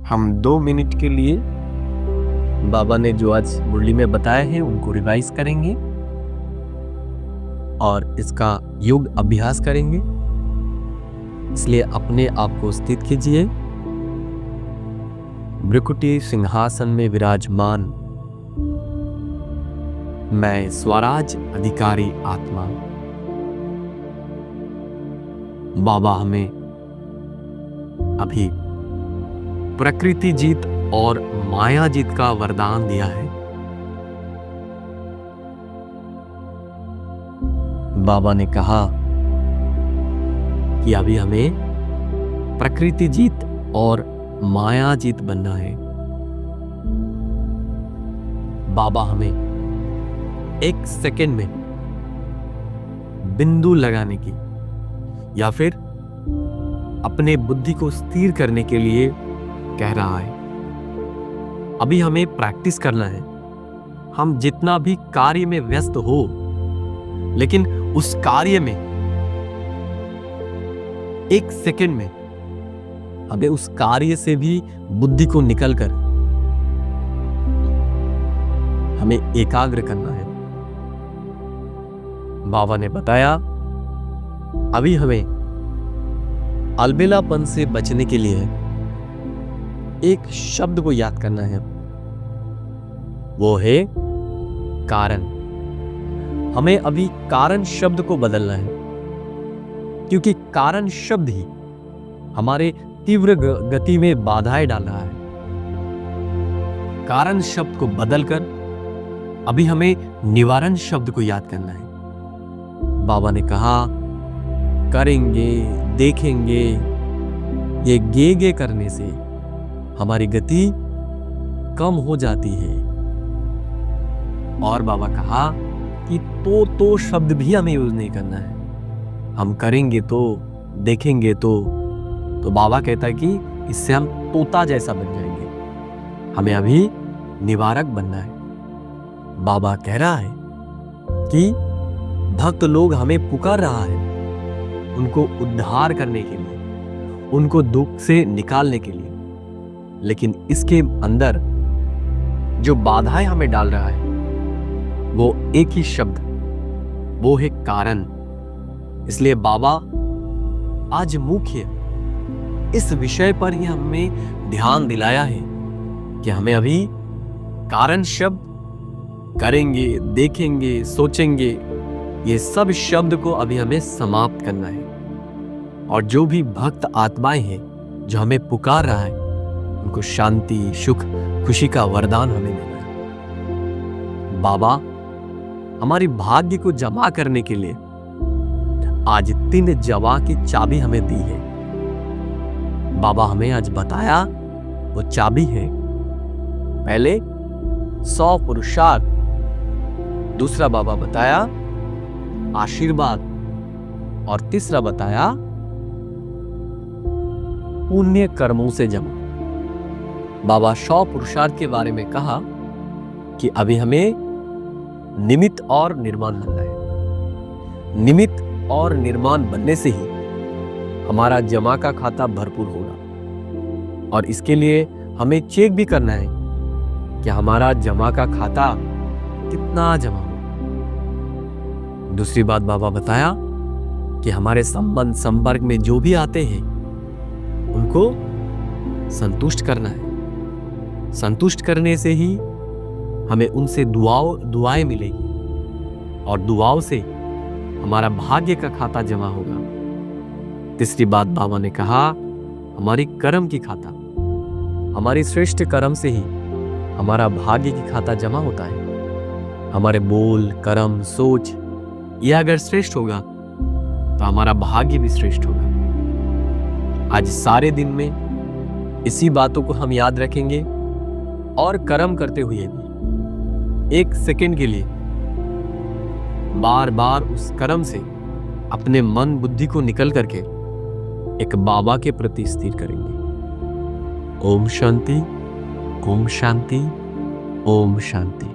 हम 2 मिनट के लिए बाबा ने जो आज मुरली में बताए हैं उनको रिवाइज करेंगे और इसका योग अभ्यास करेंगे। इसलिए अपने आप को स्थित कीजिए। भृकुटी सिंहासन में विराजमान मैं स्वराज अधिकारी आत्मा। बाबा हमें अभी प्रकृति जीत और माया जीत का वरदान दिया है। बाबा ने कहा कि अभी हमें प्रकृति जीत और माया जीत बनना है। बाबा हमें 1 सेकेंड में बिंदु लगाने की या फिर अपने बुद्धि को स्थिर करने के लिए कह रहा है। अभी हमें प्रैक्टिस करना है। हम जितना भी कार्य में व्यस्त हो, लेकिन उस कार्य में 1 सेकेंड में हमें उस कार्य से भी बुद्धि को निकलकर हमें एकाग्र करना है। बाबा ने बताया अभी हमें अलबेलापन से बचने के लिए एक शब्द को याद करना है, वो है कारण। हमें अभी कारण शब्द को बदलना है, क्योंकि कारण शब्द ही हमारे तीव्र गति में बाधाएं डाल रहा है। कारण शब्द को बदलकर अभी हमें निवारण शब्द को याद करना है। बाबा ने कहा करेंगे, देखेंगे, ये गे करने से हमारी गति कम हो जाती है। और बाबा कहा कि तो शब्द भी हमें यूज नहीं करना है। हम करेंगे तो, देखेंगे तो बाबा कहता है कि इससे हम तोता जैसा बन जाएंगे। हमें अभी निवारक बनना है। बाबा कह रहा है कि भक्त लोग हमें पुकार रहा है, उनको उद्धार करने के लिए, उनको दुख से निकालने के लिए। लेकिन इसके अंदर जो बाधाएं हमें डाल रहा है वो एक ही शब्द, वो है कारण। इसलिए बाबा आज मुख्य इस विषय पर ही हमें ध्यान दिलाया है कि हमें अभी कारण शब्द, करेंगे, देखेंगे, सोचेंगे, ये सब शब्द को अभी हमें समाप्त करना है। और जो भी भक्त आत्माएं हैं जो हमें पुकार रहा है, उनको शांति, सुख, खुशी का वरदान हमें देना है। बाबा हमारी भाग्य को जमा करने के लिए आज 3 जवा की चाबी हमें दी है। बाबा हमें आज बताया वो चाबी है, पहले 100 पुरुषार्थ, दूसरा बाबा बताया आशीर्वाद, और तीसरा बताया पुण्य कर्मों से जमा। बाबा 100 पुरुषार्थ के बारे में कहा कि अभी हमें निमित्त और निर्माण बनना है। निमित्त और निर्माण बनने से ही हमारा जमा का खाता भरपूर होगा। और इसके लिए हमें चेक भी करना है कि हमारा जमा का खाता कितना जमा हो। दूसरी बात बाबा बताया कि हमारे संबंध संपर्क में जो भी आते हैं उनको संतुष्ट करना है। संतुष्ट करने से ही हमें उनसे दुआएं मिलेगी और दुआओं से हमारा भाग्य का खाता जमा होगा। तीसरी बात बाबा ने कहा हमारी कर्म की खाता, हमारी श्रेष्ठ कर्म से ही हमारा भाग्य की खाता जमा होता है। हमारे बोल, कर्म, सोच ये अगर श्रेष्ठ होगा तो हमारा भाग्य भी श्रेष्ठ होगा। आज सारे दिन में इसी बातों को हम याद रखेंगे और कर्म करते हुए भी 1 सेकेंड के लिए बार बार उस कर्म से अपने मन बुद्धि को निकल करके एक बाबा के प्रति स्थिर करेंगे। ओम शांति, ओम शांति, ओम शांति।